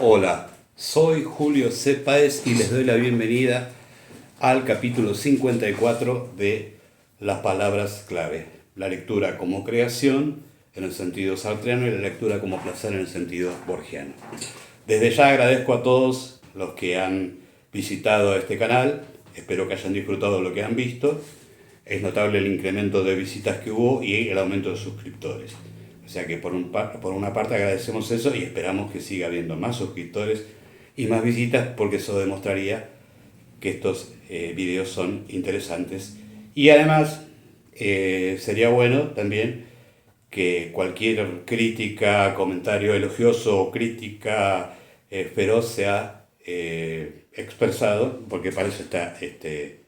Hola, soy Julio C. Páez y les doy la bienvenida al capítulo 54 de Las palabras clave. La lectura como creación en el sentido sartreano y la lectura como placer en el sentido borgiano. Desde ya agradezco a todos los que han visitado este canal, espero que hayan disfrutado lo que han visto. Es notable el incremento de visitas que hubo y el aumento de suscriptores. O sea que por una parte agradecemos eso y esperamos que siga habiendo más suscriptores y más visitas, porque eso demostraría que estos videos son interesantes. Y además sería bueno también que cualquier crítica, comentario elogioso o crítica feroz sea expresado, porque para eso está este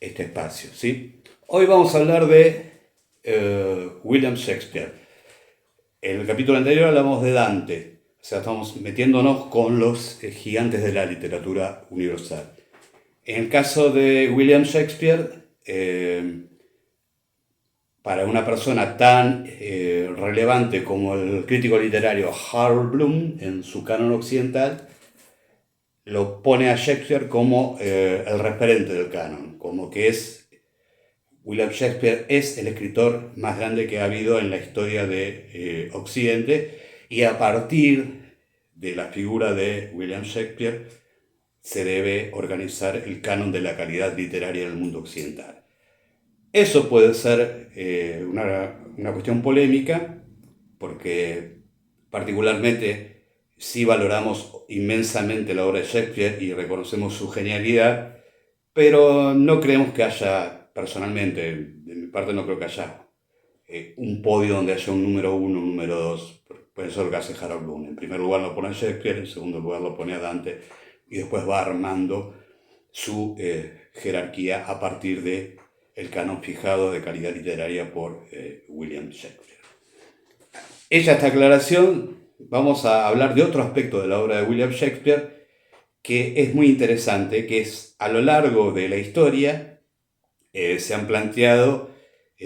espacio, ¿sí? Hoy vamos a hablar de William Shakespeare. En el capítulo anterior hablamos de Dante, o sea, estamos metiéndonos con los gigantes de la literatura universal. En el caso de William Shakespeare, para una persona tan relevante como el crítico literario Harold Bloom en su canon occidental, lo pone a Shakespeare como el referente del canon, como que William Shakespeare es el escritor más grande que ha habido en la historia de Occidente, y a partir de la figura de William Shakespeare se debe organizar el canon de la calidad literaria en el mundo occidental. Eso puede ser una cuestión polémica, porque particularmente sí valoramos inmensamente la obra de Shakespeare y reconocemos su genialidad, pero no creemos que haya, personalmente, de mi parte no creo que haya un podio donde haya un número uno, un número dos. Por eso es lo que hace Harold Bloom. En primer lugar lo pone a Shakespeare, en segundo lugar lo pone a Dante, y después va armando su jerarquía a partir de el canon fijado de calidad literaria por William Shakespeare. Hecha esta aclaración, vamos a hablar de otro aspecto de la obra de William Shakespeare que es muy interesante, que es a lo largo de la historia se han planteado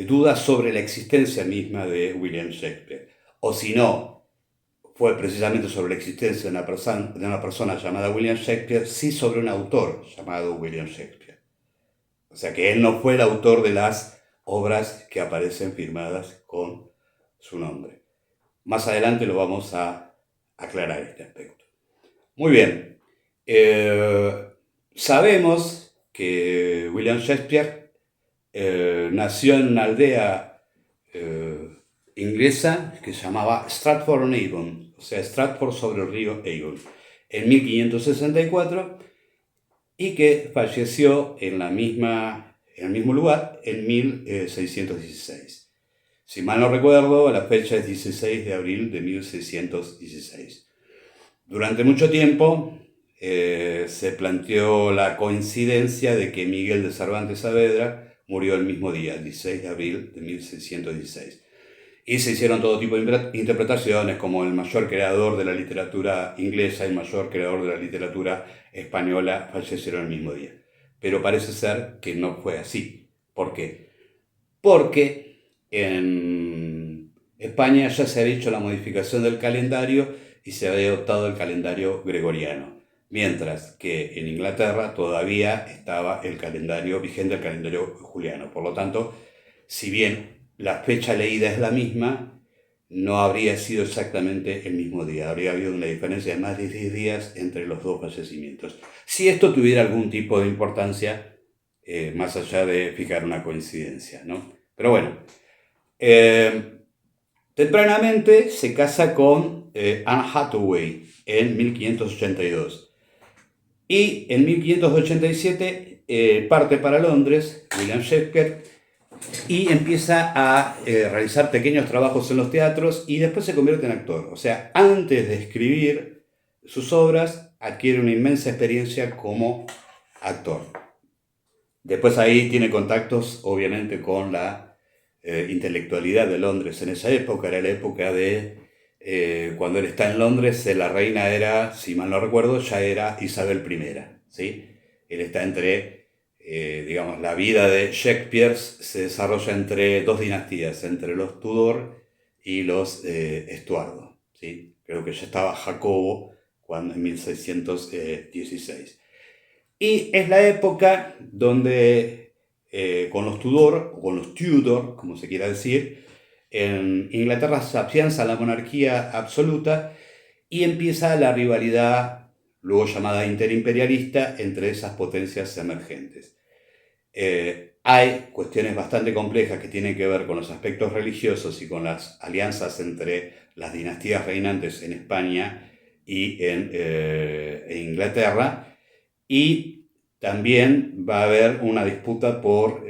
dudas sobre la existencia misma de William Shakespeare. O si no, fue precisamente sobre la existencia de una persona llamada William Shakespeare, sí sobre un autor llamado William Shakespeare. O sea que él no fue el autor de las obras que aparecen firmadas con su nombre. Más adelante lo vamos a aclarar este aspecto. Muy bien. Sabemos que William Shakespeare nació en una aldea inglesa que se llamaba Stratford-on-Avon, o sea, Stratford sobre el río Avon, en 1564, y que falleció en el mismo lugar en 1616. Si mal no recuerdo, la fecha es 16 de abril de 1616. Durante mucho tiempo se planteó la coincidencia de que Miguel de Cervantes Saavedra murió el mismo día, el 16 de abril de 1616. Y se hicieron todo tipo de interpretaciones, como el mayor creador de la literatura inglesa y el mayor creador de la literatura española fallecieron el mismo día. Pero parece ser que no fue así. ¿Por qué? Porque en España ya se había hecho la modificación del calendario y se había adoptado el calendario gregoriano, mientras que en Inglaterra todavía estaba el calendario vigente, el calendario juliano. Por lo tanto, si bien la fecha leída es la misma, no habría sido exactamente el mismo día. Habría habido una diferencia de más de 10 días entre los dos fallecimientos. Si esto tuviera algún tipo de importancia, más allá de fijar una coincidencia, ¿no? Pero bueno, tempranamente se casa con Anne Hathaway en 1582. Y en 1587 parte para Londres William Shakespeare y empieza a realizar pequeños trabajos en los teatros y después se convierte en actor. O sea, antes de escribir sus obras, adquiere una inmensa experiencia como actor. Después ahí tiene contactos, obviamente, con la intelectualidad de Londres en esa época. Era la época de cuando él está en Londres, la reina era, si mal no recuerdo, ya era Isabel I, ¿sí? Él está digamos, la vida de Shakespeare se desarrolla entre dos dinastías, entre los Tudor y los Estuardo, ¿sí? Creo que ya estaba Jacobo en 1616. Y es la época donde con los Tudor, como se quiera decir, en Inglaterra se afianza la monarquía absoluta y empieza la rivalidad, luego llamada interimperialista, entre esas potencias emergentes. Hay cuestiones bastante complejas que tienen que ver con los aspectos religiosos y con las alianzas entre las dinastías reinantes en España y en Inglaterra, y también va a haber una disputa por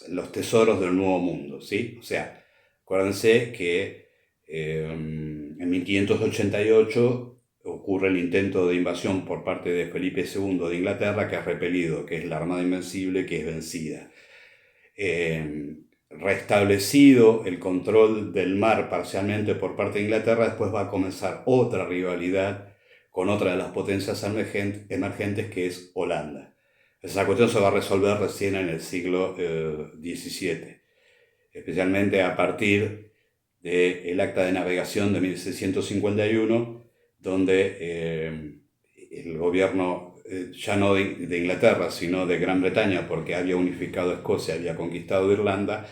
los tesoros del Nuevo Mundo, ¿sí? O sea, acuérdense que en 1588 ocurre el intento de invasión por parte de Felipe II de Inglaterra, que es repelido, que es la Armada Invencible, que es vencida. Restablecido el control del mar parcialmente por parte de Inglaterra, después va a comenzar otra rivalidad con otra de las potencias emergentes, que es Holanda. Esa cuestión se va a resolver recién en el siglo XVII, especialmente a partir del Acta de Navegación de 1651, donde el gobierno, ya no de Inglaterra, sino de Gran Bretaña, porque había unificado Escocia, había conquistado Irlanda,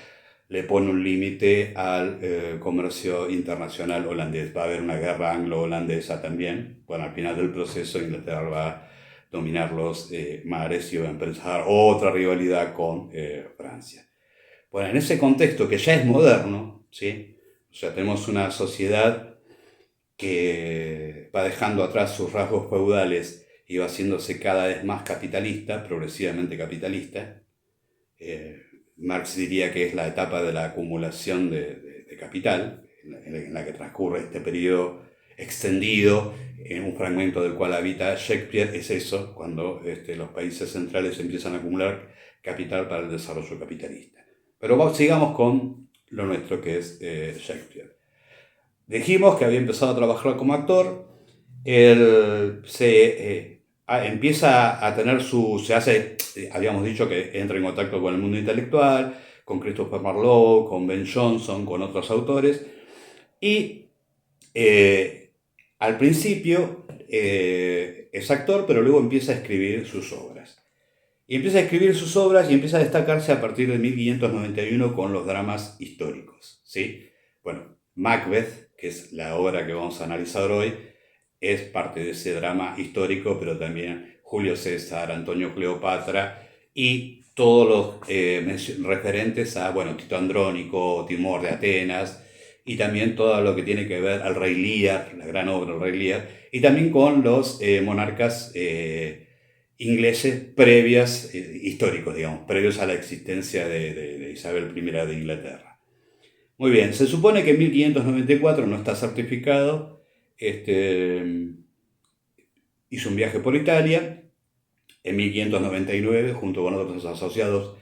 le pone un límite al comercio internacional holandés. Va a haber una guerra anglo-holandesa también. Bueno, al final del proceso Inglaterra va a dominar los mares y va a empezar otra rivalidad con Francia. Bueno, en ese contexto que ya es moderno, ¿sí? O sea, tenemos una sociedad que va dejando atrás sus rasgos feudales y va haciéndose cada vez más capitalista, progresivamente capitalista. Marx diría que es la etapa de la acumulación de capital, en la que transcurre este periodo extendido, en un fragmento del cual habita Shakespeare, es eso, cuando los países centrales empiezan a acumular capital para el desarrollo capitalista. Pero sigamos con lo nuestro, que es Shakespeare. Dijimos que había empezado a trabajar como actor. Él empieza a tener habíamos dicho que entra en contacto con el mundo intelectual, con Christopher Marlowe, con Ben Jonson, con otros autores, y al principio es actor, pero luego empieza a escribir sus obras. Y empieza a destacarse a partir de 1591 con los dramas históricos, ¿sí? Bueno, Macbeth, que es la obra que vamos a analizar hoy, es parte de ese drama histórico, pero también Julio César, Antonio Cleopatra y todos los referentes a, Tito Andrónico, Timor de Atenas, y también todo lo que tiene que ver al Rey Lear, la gran obra del Rey Lear, y también con los monarcas ingleses históricos, digamos, previos a la existencia de Isabel I de Inglaterra. Muy bien, se supone que en 1594, no está certificado, hizo un viaje por Italia. En 1599, junto con otros asociados,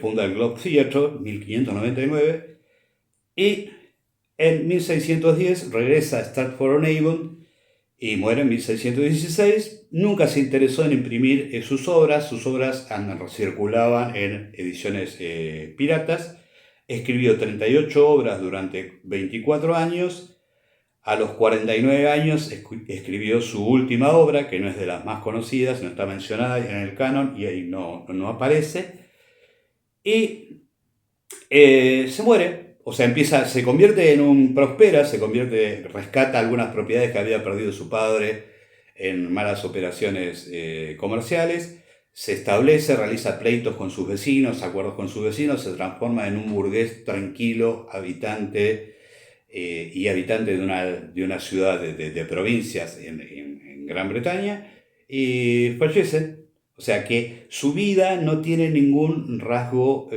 funda el Globe Theatre, 1599, y en 1610 regresa a Stratford-on-Avon y muere en 1616. Nunca se interesó en imprimir sus obras circulaban en ediciones piratas. Escribió 38 obras durante 24 años. A los 49 años escribió su última obra, que no es de las más conocidas, no está mencionada en el canon y ahí no aparece. Y se muere, o sea, se convierte en un próspera, rescata algunas propiedades que había perdido su padre en malas operaciones comerciales. Se establece, realiza pleitos con sus vecinos, acuerdos con sus vecinos, se transforma en un burgués tranquilo, habitante de una ciudad de provincias en Gran Bretaña, y fallece. O sea que su vida no tiene ningún rasgo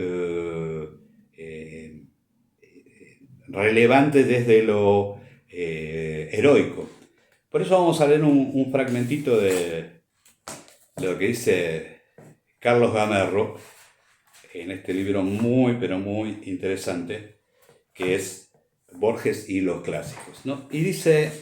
relevante desde lo heroico. Por eso vamos a leer un fragmentito de lo que dice Carlos Gamerro en este libro muy, pero muy interesante, que es Borges y los clásicos, ¿no? Y dice,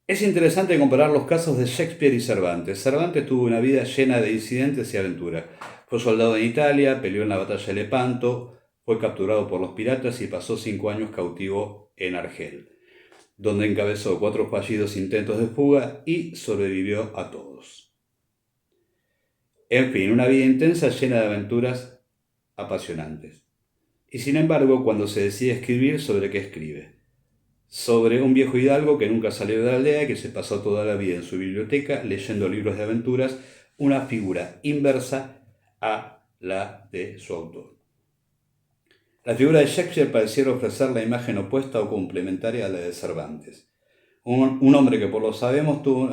es interesante comparar los casos de Shakespeare y Cervantes. Cervantes tuvo una vida llena de incidentes y aventuras. Fue soldado en Italia, peleó en la batalla de Lepanto, fue capturado por los piratas y pasó 5 años cautivo en Argel, donde encabezó 4 fallidos intentos de fuga y sobrevivió a todos. En fin, una vida intensa llena de aventuras apasionantes. Y sin embargo, cuando se decide escribir, ¿sobre qué escribe? Sobre un viejo hidalgo que nunca salió de la aldea y que se pasó toda la vida en su biblioteca leyendo libros de aventuras, una figura inversa a la de su autor. La figura de Shakespeare pareciera ofrecer la imagen opuesta o complementaria a la de Cervantes. Un hombre que, por lo sabemos, tuvo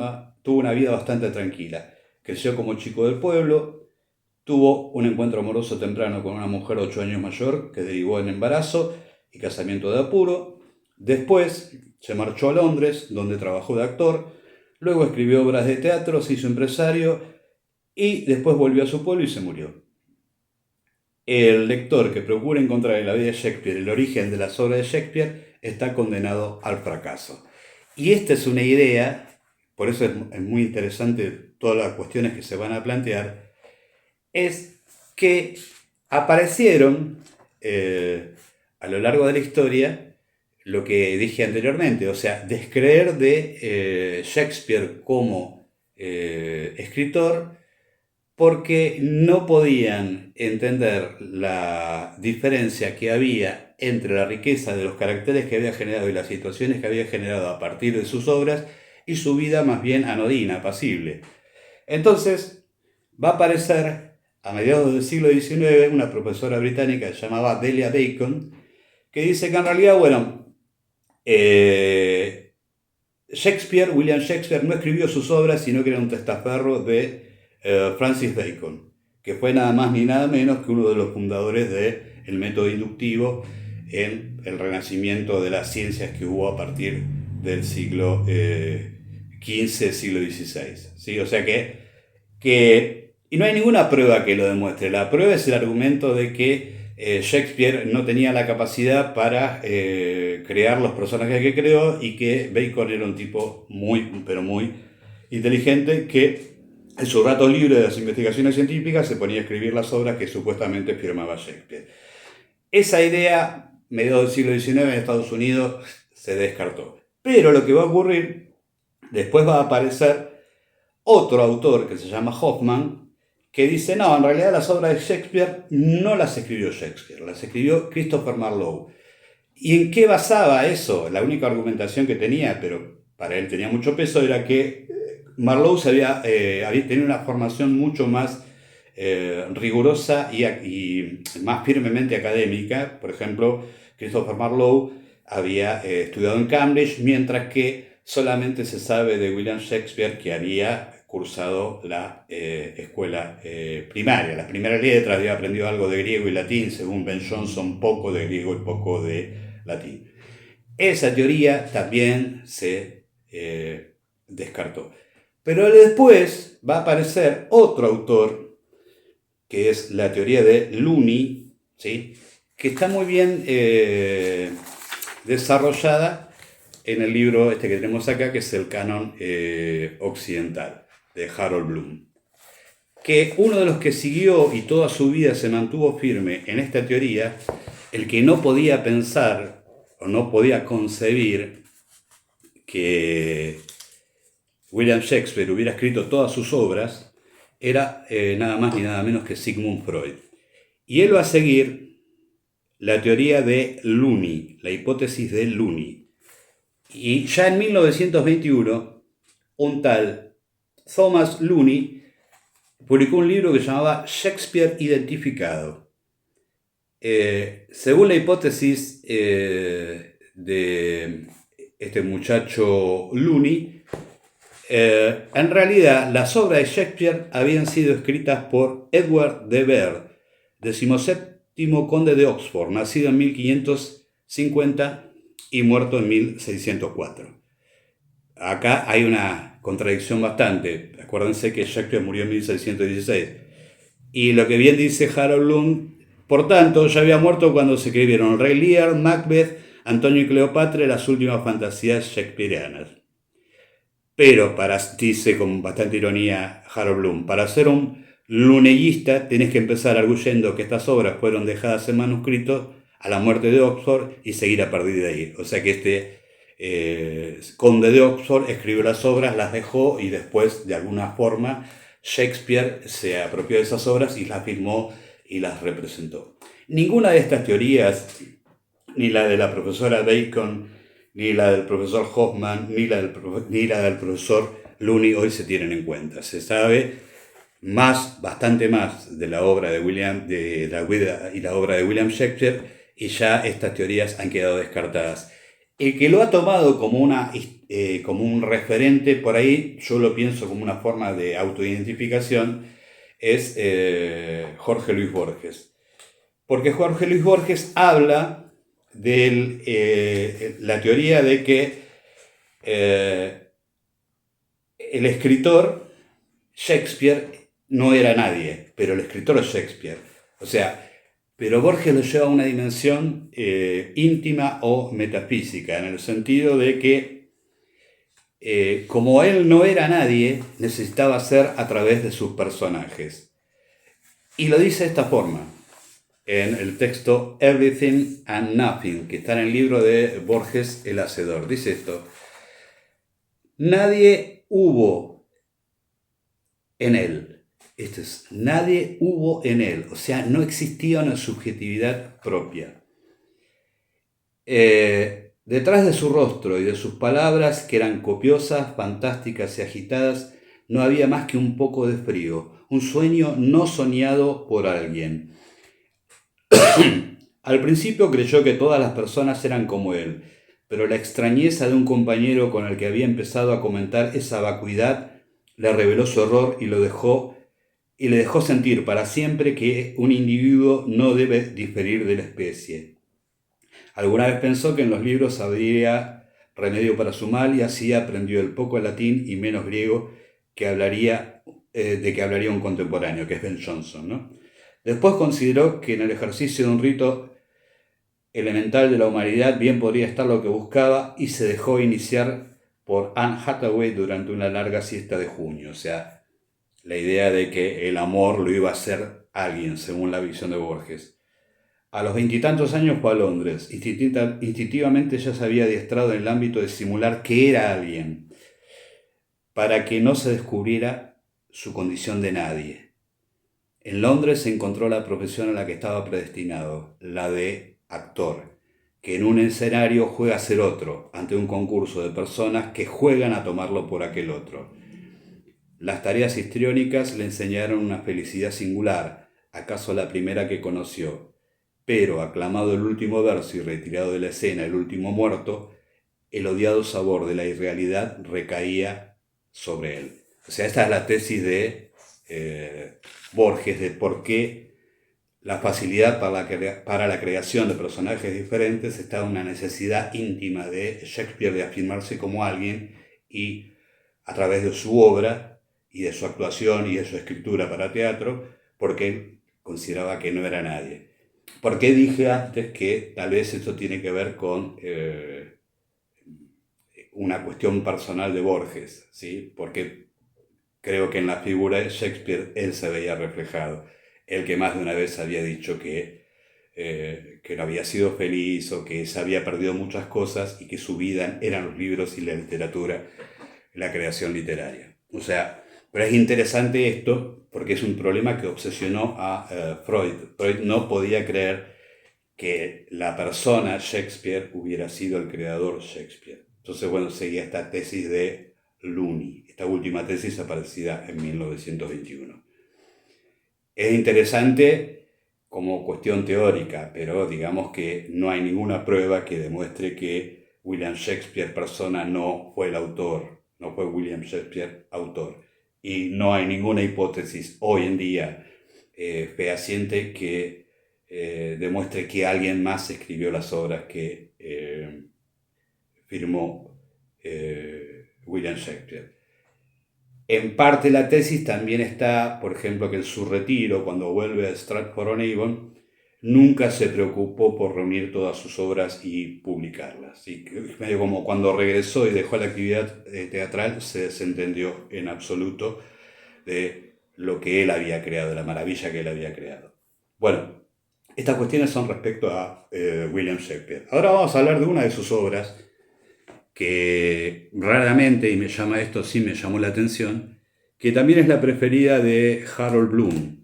una vida bastante tranquila. Creció como chico del pueblo, tuvo un encuentro amoroso temprano con una mujer 8 años mayor que derivó en embarazo y casamiento de apuro. Después se marchó a Londres, donde trabajó de actor, luego escribió obras de teatro, se hizo empresario y después volvió a su pueblo y se murió. El lector que procura encontrar en la vida de Shakespeare el origen de las obras de Shakespeare está condenado al fracaso. Y esta es una idea, por eso es muy interesante todas las cuestiones que se van a plantear, es que aparecieron a lo largo de la historia lo que dije anteriormente, o sea, descreer de Shakespeare como escritor porque no podían entender la diferencia que había entre la riqueza de los caracteres que había generado y las situaciones que había generado a partir de sus obras y su vida más bien anodina, apacible. Entonces, va a aparecer a mediados del siglo XIX una profesora británica que se llamaba Delia Bacon, que dice que en realidad, William Shakespeare no escribió sus obras, sino que era un testaferro de Francis Bacon, que fue nada más ni nada menos que uno de los fundadores del método inductivo en el renacimiento de las ciencias que hubo a partir del siglo XV, siglo XVI. ¿Sí? O sea y no hay ninguna prueba que lo demuestre. La prueba es el argumento de que Shakespeare no tenía la capacidad para crear los personajes que creó y que Bacon era un tipo muy, pero muy inteligente que en su rato libre de las investigaciones científicas se ponía a escribir las obras que supuestamente firmaba Shakespeare. Esa idea, mediados del siglo XIX en Estados Unidos, se descartó. Pero lo que va a ocurrir, después va a aparecer otro autor que se llama Hoffman, que dice, no, en realidad las obras de Shakespeare no las escribió Shakespeare, las escribió Christopher Marlowe. ¿Y en qué basaba eso? La única argumentación que tenía, pero para él tenía mucho peso, era que Marlowe había tenido una formación mucho más rigurosa y más firmemente académica. Por ejemplo, Christopher Marlowe había estudiado en Cambridge, mientras que solamente se sabe de William Shakespeare que había cursado la escuela primaria. Las primeras letras, había aprendido algo de griego y latín, según Ben Jonson, poco de griego y poco de latín. Esa teoría también se descartó. Pero después va a aparecer otro autor, que es la teoría de Looney, ¿sí? Que está muy bien desarrollada en el libro este que tenemos acá, que es el Canon Occidental, de Harold Bloom. Que uno de los que siguió y toda su vida se mantuvo firme en esta teoría, el que no podía pensar o no podía concebir que William Shakespeare hubiera escrito todas sus obras, era nada más ni nada menos que Sigmund Freud. Y él va a seguir la teoría de Looney, la hipótesis de Looney. Y ya en 1921, un tal Thomas Looney publicó un libro que se llamaba Shakespeare Identificado. Según la hipótesis de este muchacho Looney, en realidad las obras de Shakespeare habían sido escritas por Edward de Vere, 17º conde de Oxford, nacido en 1550 y muerto en 1604. Acá hay una contradicción bastante. Acuérdense que Shakespeare murió en 1616. Y lo que bien dice Harold Bloom, por tanto, ya había muerto cuando se escribieron El Rey Lear, Macbeth, Antonio y Cleopatra y las últimas fantasías shakespearianas. Pero, dice con bastante ironía Harold Bloom, para ser un luneyista, tenés que empezar arguyendo que estas obras fueron dejadas en manuscrito a la muerte de Oxford y seguir a partir de ahí. O sea que conde de Oxford escribió las obras, las dejó y después, de alguna forma, Shakespeare se apropió de esas obras y las firmó y las representó. Ninguna de estas teorías, ni la de la profesora Bacon, ni la del profesor Hoffman, ni la del profesor Looney hoy se tienen en cuenta. Se sabe bastante más de la obra de la vida y la obra de William Shakespeare, y ya estas teorías han quedado descartadas. El que lo ha tomado como un referente, por ahí yo lo pienso como una forma de autoidentificación, es Jorge Luis Borges. Porque Jorge Luis Borges habla de la teoría de que el escritor Shakespeare no era nadie, pero el escritor es Shakespeare. O sea, pero Borges lo lleva a una dimensión íntima o metafísica, en el sentido de que como él no era nadie, necesitaba ser a través de sus personajes. Y lo dice de esta forma, en el texto Everything and Nothing, que está en el libro de Borges, El Hacedor. Dice esto: nadie hubo en él. Nadie hubo en él, o sea, no existía una subjetividad propia. Detrás de su rostro y de sus palabras, que eran copiosas, fantásticas y agitadas, no había más que un poco de frío, un sueño no soñado por alguien. Al principio creyó que todas las personas eran como él, pero la extrañeza de un compañero con el que había empezado a comentar esa vacuidad le reveló su error y le dejó sentir para siempre que un individuo no debe diferir de la especie. Alguna vez pensó que en los libros habría remedio para su mal y así aprendió el poco latín y menos griego de que hablaría un contemporáneo, que es Ben Jonson, ¿no? Después consideró que en el ejercicio de un rito elemental de la humanidad bien podría estar lo que buscaba y se dejó iniciar por Anne Hathaway durante una larga siesta de junio. O sea, la idea de que el amor lo iba a hacer alguien, según la visión de Borges. A los 20 y tantos años fue a Londres. Instintivamente ya se había adiestrado en el ámbito de simular que era alguien, para que no se descubriera su condición de nadie. En Londres encontró la profesión a la que estaba predestinado, la de actor, que en un escenario juega a ser otro, ante un concurso de personas que juegan a tomarlo por aquel otro. Las tareas histriónicas le enseñaron una felicidad singular, acaso la primera que conoció, pero aclamado el último verso y retirado de la escena el último muerto, el odiado sabor de la irrealidad recaía sobre él. O sea, esta es la tesis de Borges, de por qué la facilidad para la creación de personajes diferentes está en una necesidad íntima de Shakespeare de afirmarse como alguien, y a través de su obra y de su actuación y de su escritura para teatro, porque él consideraba que no era nadie. ¿Por qué dije antes que tal vez esto tiene que ver con una cuestión personal de Borges? ¿Sí? Porque creo que en la figura de Shakespeare él se veía reflejado. El que más de una vez había dicho que no había sido feliz, o que se había perdido muchas cosas y que su vida eran los libros y la literatura, la creación literaria. O sea, pero es interesante esto porque es un problema que obsesionó a Freud. Freud no podía creer que la persona Shakespeare hubiera sido el creador Shakespeare. Entonces, bueno, seguía esta tesis de Looney, esta última tesis aparecida en 1921. Es interesante como cuestión teórica, pero digamos que no hay ninguna prueba que demuestre que William Shakespeare persona no fue el autor, no fue William Shakespeare autor. Y no hay ninguna hipótesis hoy en día fehaciente que demuestre que alguien más escribió las obras que firmó William Shakespeare. En parte la tesis también está, por ejemplo, que en su retiro, cuando vuelve a Stratford-on-Avon, nunca se preocupó por reunir todas sus obras y publicarlas. Y medio como cuando regresó y dejó la actividad teatral, se desentendió en absoluto de lo que él había creado, la maravilla que él había creado. Bueno, estas cuestiones son respecto a William Shakespeare. Ahora vamos a hablar de una de sus obras que raramente, y esto sí me llamó la atención, que también es la preferida de Harold Bloom.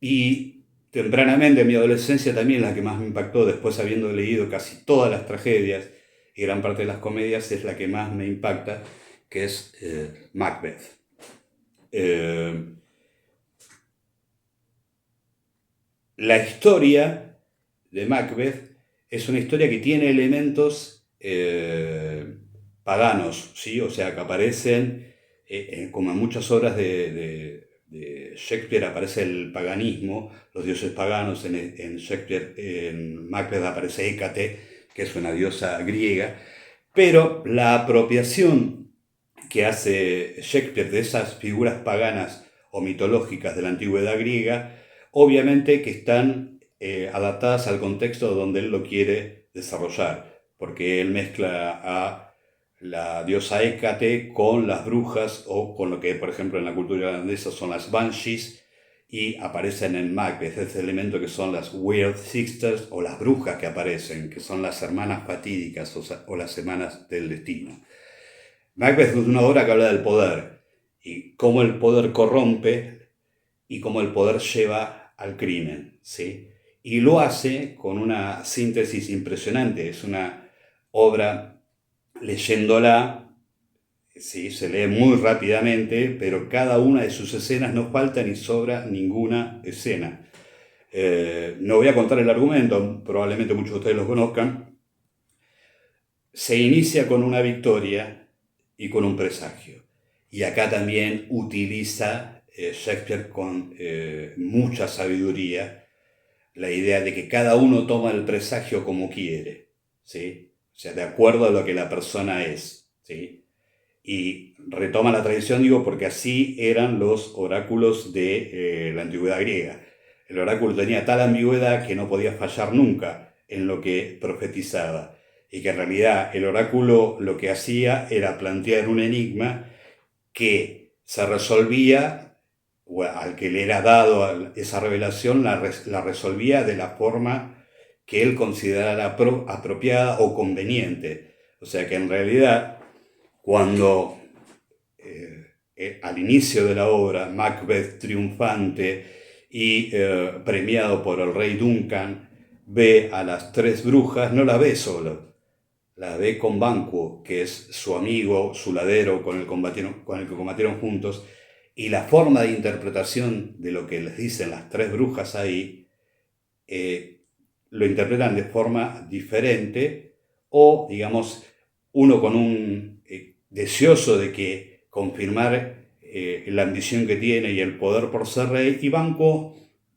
Y tempranamente en mi adolescencia también la que más me impactó, después habiendo leído casi todas las tragedias y gran parte de las comedias, es la que más me impacta, que es Macbeth. La historia de Macbeth es una historia que tiene elementos paganos, ¿sí? O sea, que aparecen, como en muchas obras de Shakespeare aparece el paganismo, los dioses paganos. En Shakespeare, en Macbeth aparece Hécate, que es una diosa griega, pero la apropiación que hace Shakespeare de esas figuras paganas o mitológicas de la antigüedad griega, obviamente que están adaptadas al contexto donde él lo quiere desarrollar, porque él mezcla a la diosa Hécate con las brujas, o con lo que, por ejemplo, en la cultura irlandesa son las banshees, y aparecen en Macbeth ese elemento que son las Weird Sisters, o las brujas que aparecen, que son las hermanas fatídicas, o las hermanas del destino. Macbeth es una obra que habla del poder, y cómo el poder corrompe, y cómo el poder lleva al crimen, ¿sí? Y lo hace con una síntesis impresionante. Es una obra, leyéndola, sí, se lee muy rápidamente, pero cada una de sus escenas no falta ni sobra ninguna escena. No voy a contar el argumento, probablemente muchos de ustedes lo conozcan. Se inicia con una victoria y con un presagio. Y acá también utiliza Shakespeare con mucha sabiduría la idea de que cada uno toma el presagio como quiere, ¿sí? O sea, de acuerdo a lo que la persona es, ¿sí? Y retoma la tradición, digo, porque así eran los oráculos de la antigüedad griega. El oráculo tenía tal ambigüedad que no podía fallar nunca en lo que profetizaba, y que en realidad el oráculo lo que hacía era plantear un enigma que se resolvía, o al que le era dado esa revelación, la resolvía de la forma que él considerara apropiada o conveniente. O sea que en realidad, cuando al inicio de la obra, Macbeth triunfante y premiado por el rey Duncan, ve a las tres brujas, no la ve solo, la ve con Banquo, que es su amigo, su ladero, con el que combatieron juntos, y la forma de interpretación de lo que les dicen las tres brujas ahí, lo interpretan de forma diferente, o, digamos, uno con un deseoso de que confirmar la ambición que tiene y el poder por ser rey, y Banquo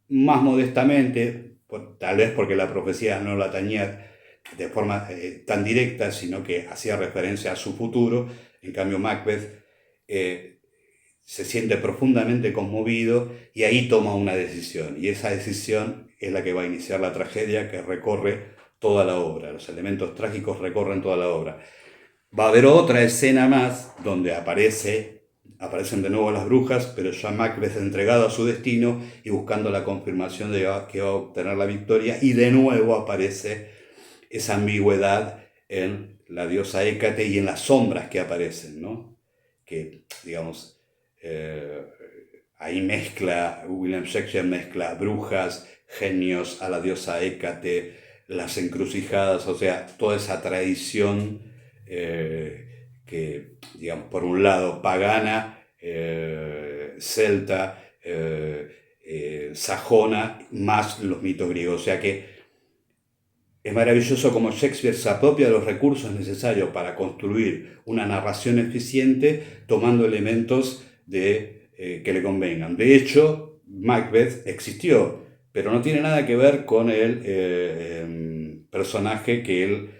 más modestamente, tal vez porque la profecía no la tañía de forma tan directa, sino que hacía referencia a su futuro. En cambio, Macbeth se siente profundamente conmovido y ahí toma una decisión, y esa decisión es la que va a iniciar la tragedia que recorre toda la obra. Los elementos trágicos recorren toda la obra. Va a haber otra escena más donde aparecen de nuevo las brujas, pero ya Macbeth entregado a su destino y buscando la confirmación de que va a obtener la victoria, y de nuevo aparece esa ambigüedad en la diosa Hécate y en las sombras que aparecen, ¿no? Que, digamos, ahí William Shakespeare mezcla brujas, genios, a la diosa Hécate, las encrucijadas, o sea, toda esa tradición que, digamos, por un lado pagana, celta, sajona, más los mitos griegos. O sea que es maravilloso cómo Shakespeare se apropia de los recursos necesarios para construir una narración eficiente, tomando elementos que le convengan. De hecho, Macbeth existió, pero no tiene nada que ver con el personaje que él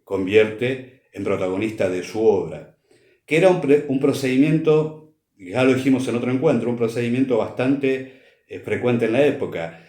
convierte en protagonista de su obra, que era un procedimiento, ya lo dijimos en otro encuentro, un procedimiento bastante frecuente en la época.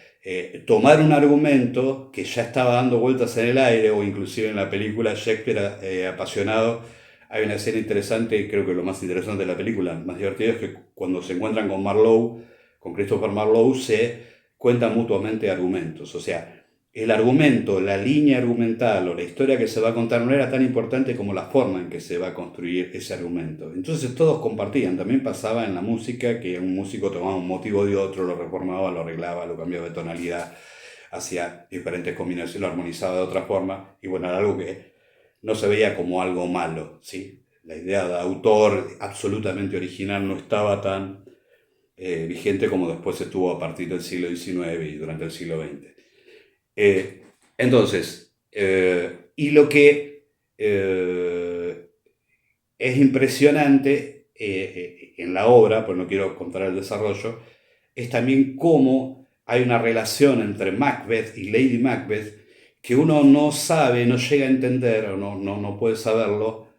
Tomar un argumento que ya estaba dando vueltas en el aire, o inclusive en la película Shakespeare apasionado hay una escena interesante, creo que lo más interesante de la película, más divertido, es que cuando se encuentran con Marlowe, con Christopher Marlowe, se cuentan mutuamente argumentos. O sea, el argumento, la línea argumental o la historia que se va a contar no era tan importante como la forma en que se va a construir ese argumento. Entonces todos compartían. También pasaba en la música que un músico tomaba un motivo de otro, lo reformaba, lo arreglaba, lo cambiaba de tonalidad, hacía diferentes combinaciones, lo armonizaba de otra forma. Y bueno, era algo que no se veía como algo malo, ¿sí? La idea de autor absolutamente original no estaba tan vigente como después estuvo a partir del siglo XIX y durante el siglo XX. Entonces, y lo que es impresionante en la obra, pues no quiero contar el desarrollo, es también cómo hay una relación entre Macbeth y Lady Macbeth que uno no sabe, no llega a entender o no puede saberlo,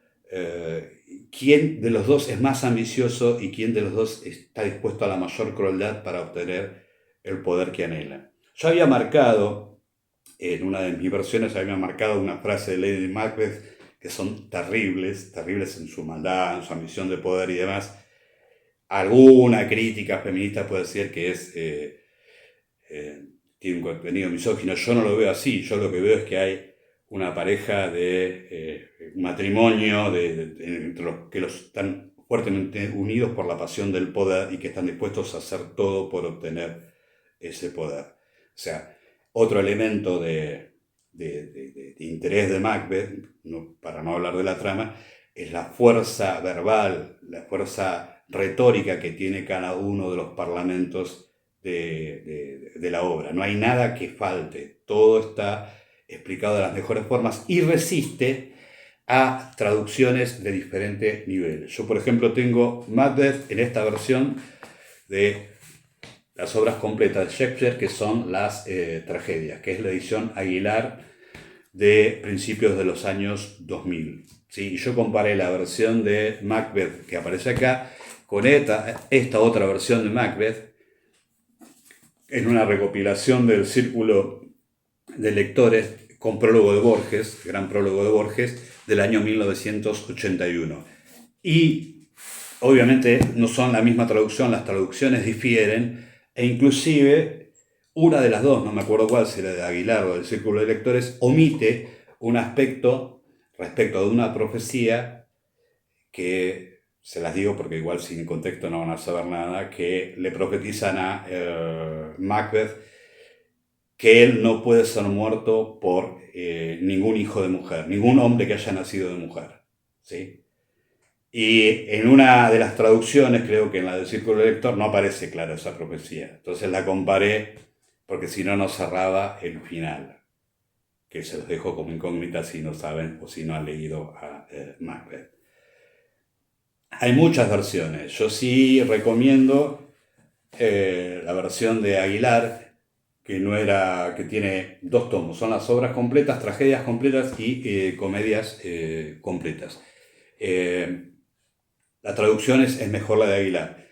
quién de los dos es más ambicioso y quién de los dos está dispuesto a la mayor crueldad para obtener el poder que anhela. Yo había marcado, en una de mis versiones, había marcado una frase de Lady Macbeth que son terribles, terribles en su maldad, en su ambición de poder y demás. Alguna crítica feminista puede decir que tiene un contenido misógino. Yo no lo veo así. Yo lo que veo es que hay una pareja de un matrimonio entre los que los están fuertemente unidos por la pasión del poder y que están dispuestos a hacer todo por obtener ese poder. O sea, otro elemento de interés de Macbeth, para no hablar de la trama, es la fuerza verbal, la fuerza retórica que tiene cada uno de los parlamentos de la obra. No hay nada que falte, todo está explicado de las mejores formas y resiste a traducciones de diferentes niveles. Yo, por ejemplo, tengo Macbeth en esta versión de las obras completas de Shakespeare, que son las tragedias, que es la edición Aguilar de principios de los años 2000. ¿Sí? Y yo comparé la versión de Macbeth que aparece acá con esta otra versión de Macbeth en una recopilación del Círculo de Lectores con prólogo de Borges, gran prólogo de Borges, del año 1981. Y obviamente no son la misma traducción, las traducciones difieren, e inclusive una de las dos, no me acuerdo cuál, si la de Aguilar o del Círculo de Lectores, omite un aspecto respecto de una profecía que, se las digo porque igual sin contexto no van a saber nada, que le profetizan a Macbeth que él no puede ser muerto por ningún hijo de mujer, ningún hombre que haya nacido de mujer, ¿sí? Y en una de las traducciones, creo que en la del Círculo de Lector, no aparece clara esa profecía. Entonces la comparé porque si no, no cerraba el final, que se los dejo como incógnita si no saben o si no han leído a Macbeth. Hay muchas versiones. Yo sí recomiendo la versión de Aguilar, que tiene 2 tomos. Son las obras completas, tragedias completas y comedias completas. La traducción es mejor la de Aguilar.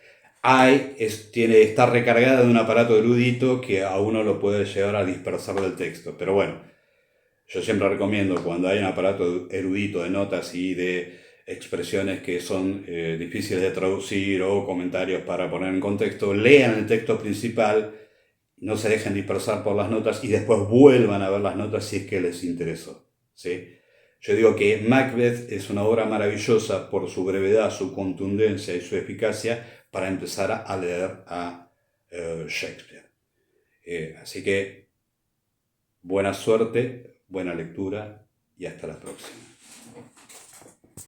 Está recargada de un aparato erudito que a uno lo puede llevar a dispersar del texto. Pero bueno, yo siempre recomiendo cuando hay un aparato erudito de notas y de expresiones que son difíciles de traducir o comentarios para poner en contexto, lean el texto principal, no se dejen dispersar por las notas y después vuelvan a ver las notas si es que les interesó, ¿sí? Yo digo que Macbeth es una obra maravillosa por su brevedad, su contundencia y su eficacia para empezar a leer a Shakespeare. Así que buena suerte, buena lectura y hasta la próxima.